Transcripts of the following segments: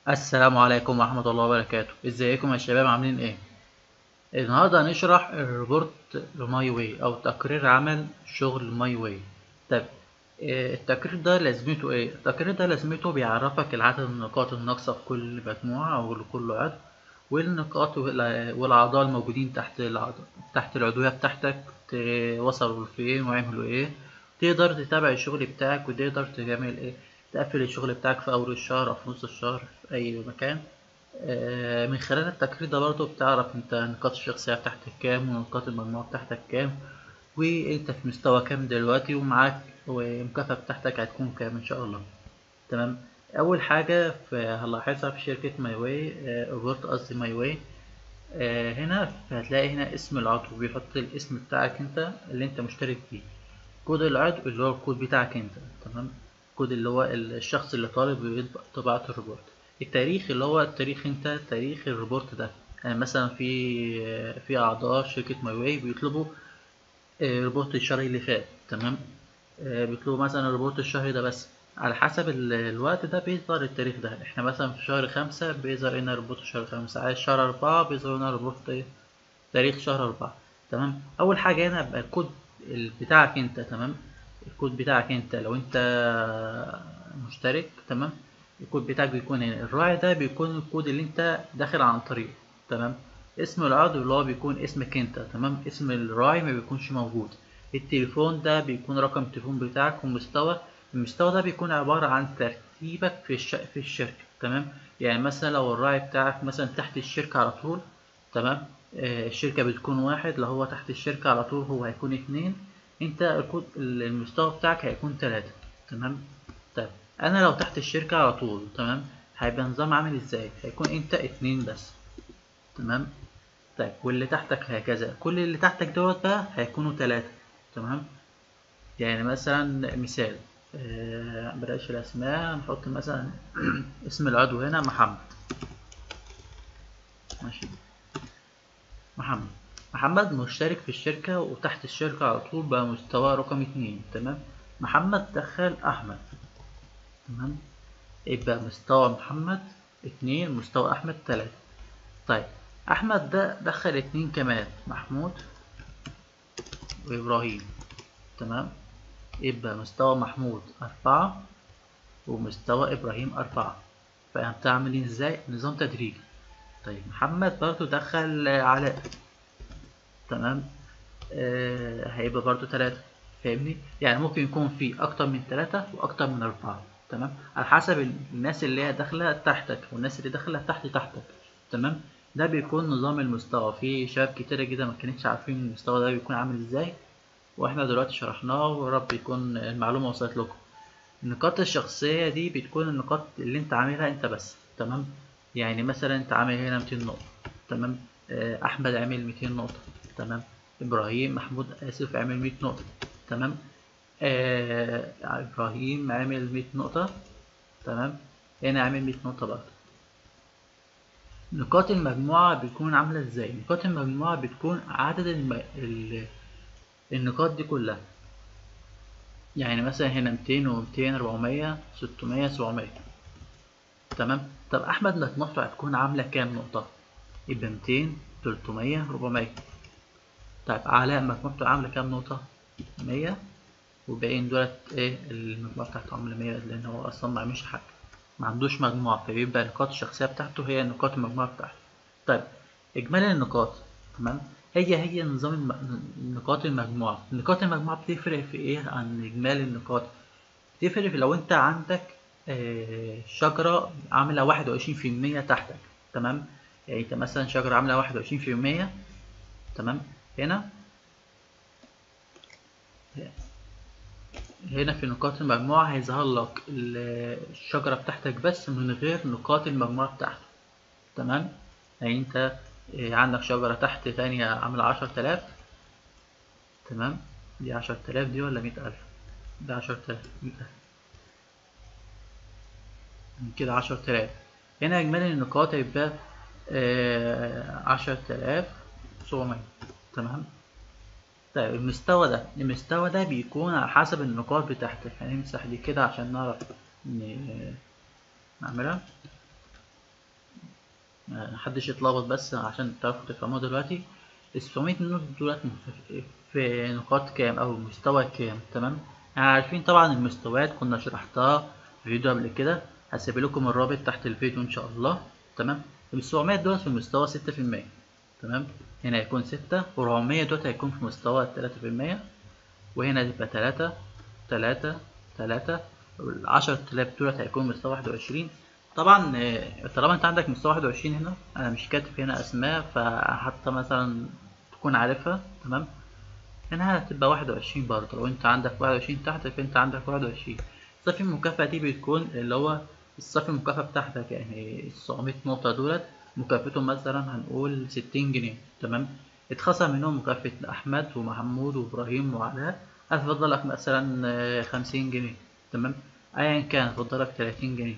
السلام عليكم ورحمة الله وبركاته. ازيكم يا شباب، عاملين ايه؟ النهاردة هنشرح الريبورت لماي واي او تقرير عمل شغل ماي واي. طيب، التقرير ده لازمته ايه؟ التقرير ده لازمته بيعرفك العدد النقاط الناقصة في كل مجموعة او لكل عضو، والنقاط والاعضاء الموجودين تحت العضوية بتاعتك، وصلوا لفين وعملوا ايه. تقدر تتابع الشغل بتاعك وتقدر تعمل ايه، تقفل الشغل بتاعك في اول الشهر او في نص الشهر في اي مكان. من خلال التقرير ده برضه بتعرف انت نقاط الشخصية بتاعتك كام ونقاط المجموعة بتاعتك كام، وانت في مستوى كام دلوقتي ومعاك والمكافأة بتاعتك هتكون كام ان شاء الله. تمام. اول حاجة هنلاحظها في شركة ماي واي، روبوت قصدي ماي واي. هنا هتلاقي هنا اسم العضو، بيحط الاسم بتاعك انت اللي انت مشترك فيه، كود العضو اللي هو الكود بتاعك انت. تمام. الكود اللي هو الشخص اللي طالب طباعة الريبورت، التاريخ اللي هو التاريخ انت تاريخ الريبورت ده. يعني مثلا في اعضاء شركة ماي واي بيطلبوا ريبورت الشهر اللي فات. تمام. بيطلبوا مثلا الريبورت الشهري ده بس، على حسب الوقت ده بيظهر التاريخ ده. احنا مثلا في شهر 5 بيظهر لنا ريبورت شهر 5، عايز شهر 4 بيظهر لنا ريبورت تاريخ شهر 4. تمام. أول حاجة هنا يبقى الكود بتاعك أنت. تمام. الكود بتاعك أنت لو أنت مشترك. تمام. الكود بتاعك بيكون هنا، الراعي ده بيكون الكود اللي أنت داخل عن طريقه. تمام. اسم العضو اللي هو بيكون اسمك أنت. تمام. اسم الراعي ما بيكونش موجود. التليفون ده بيكون رقم التليفون بتاعك، ومستوى المستوى ده بيكون عبارة عن ترتيبك في الشركة. تمام. يعني مثلا لو الراعي بتاعك مثلا تحت الشركة على طول. تمام. الشركة بتكون واحد، لو هو تحت الشركة على طول هو هيكون اتنين، انت المستوى بتاعك هيكون تلاتة. تمام. طيب، انا لو تحت الشركة على طول، تمام، هيبقى نظام عامل ازاي؟ هيكون انت اتنين بس. تمام. طيب، واللي تحتك هكذا، كل اللي تحتك دوت بقى هيكونوا تلاتة. تمام. يعني مثلا مثال، بلاش الاسماء، نحط مثلا اسم العضو هنا محمد. ماشي. محمد. محمد مشترك في الشركة وتحت الشركة على طول بقى مستوى رقم اتنين. تمام. محمد دخل أحمد. تمام. يبقى مستوى محمد اتنين، مستوى أحمد تلاتة. طيب، أحمد ده دخل اتنين كمان، محمود وإبراهيم. تمام. يبقى مستوى محمود أربعة ومستوى إبراهيم أربعة. فأنت عامل ازاي؟ نظام تدريجي. طيب، محمد برضو دخل علاء. تمام. هيبقى برضو تلاتة. فاهمني؟ يعني ممكن يكون في أكتر من تلاتة وأكتر من أربعة. تمام. على حسب الناس اللي هي داخلة تحتك والناس اللي داخلة تحتك. تمام. ده بيكون نظام المستوى. في شباب كتيرة جدا ما كانتش عارفين المستوى ده بيكون عامل ازاي، واحنا دلوقتي شرحناه، ورب يكون المعلومة وصلت لكم. النقاط الشخصية دي بتكون النقاط اللي انت عاملها انت بس. تمام. يعني مثلا انت عامل هنا 200 نقطة. تمام. احمد عامل 200 نقطة. تمام. ابراهيم محمود اسف عامل 100 نقطة. تمام. ابراهيم عامل 100 نقطة. تمام. هنا عامل 100 نقطة برضه. نقاط المجموعة بتكون عاملة ازاي؟ نقاط المجموعة بتكون عدد النقاط دي كلها. يعني مثلا هنا 200 و200 400 600 700. تمام. طب احمد مجموعته هتكون عامله كام نقطه؟ يبقى 200 300 400. طيب، علاء مجموعته عامله كام نقطه؟ 100. والباقيين دولت ايه؟ المجموعه بتاعته عامله 100، لان هو اصلا ما عملش حاجه، ما عندوش مجموعه، فبيبقى نقاط الشخصيه بتاعته هي نقاط المجموعه بتاعته. طيب، اجمالي النقاط. تمام. هي نظام نقاط المجموعه. نقاط المجموعه بتفرق في ايه عن اجمالي النقاط؟ تفرق في لو انت عندك شجرة عاملة 21% تحتك. تمام. يعني انت مثلا شجرة عاملة 21%. تمام. هنا هنا في نقاط المجموعة هيظهر لك الشجرة بتاعتك بس من غير نقاط المجموعة بتاعتك. تمام. يعني انت عندك شجرة تحت تانية عاملة 10,000. تمام. دي 10,000 دي ولا 100,000؟ ده 10,000 100,000 كده 10,000. هنا إجمالي النقاط هيبقى 10,700. تمام. طيب، المستوى ده بيكون على حسب النقاط بتاعتك. هنمسح دي كده عشان نعرف نعملها. محدش يتلخبط بس عشان تعرفوا تفهموها دلوقتي. ال700 نوت دولت في نقاط كام او مستوى كام؟ تمام. عارفين طبعا المستويات كنا شرحتها في فيديو قبل كده، هسيب لكم الرابط تحت الفيديو ان شاء الله. تمام. ال700 دولت في مستوى 6%. تمام. هنا هيكون 6 و400 دولت هيكون في مستوى 3%، وهنا تبقى 3 ال10,000 دولت هيكون مستوى 21. طبعا طالما انت عندك مستوى 21 هنا، انا مش كاتب هنا اسماء فحتى مثلا تكون عارفها. تمام. هنا هتبقى 21 برضه، لو انت عندك 21 تحت فانت عندك 21. صافي المكافأة دي بتكون اللي هو الصافي المكافأة بتاعتك، يعني 900 نقطة دولت مكافأتهم مثلا هنقول 60 جنيه. تمام. اتخصم منهم مكافأة أحمد ومحمود وإبراهيم وعلاء، هتفضلك مثلا 50 جنيه. تمام. أيا كان هتفضلك 30 جنيه.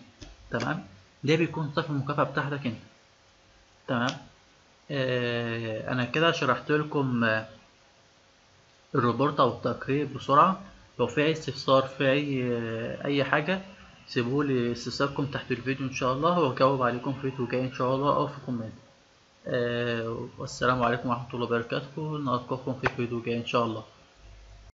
تمام. ده بيكون صافي المكافأة بتاعتك انت. تمام. أنا كده شرحت لكم الريبورت او التقرير بسرعة. لو في اي استفسار في اي حاجة سيبولي استفساركم تحت الفيديو ان شاء الله، واجاوب عليكم في فيديو جاي ان شاء الله او في كومنت. والسلام عليكم ورحمة الله وبركاته، نلقاكم في فيديو جاي ان شاء الله.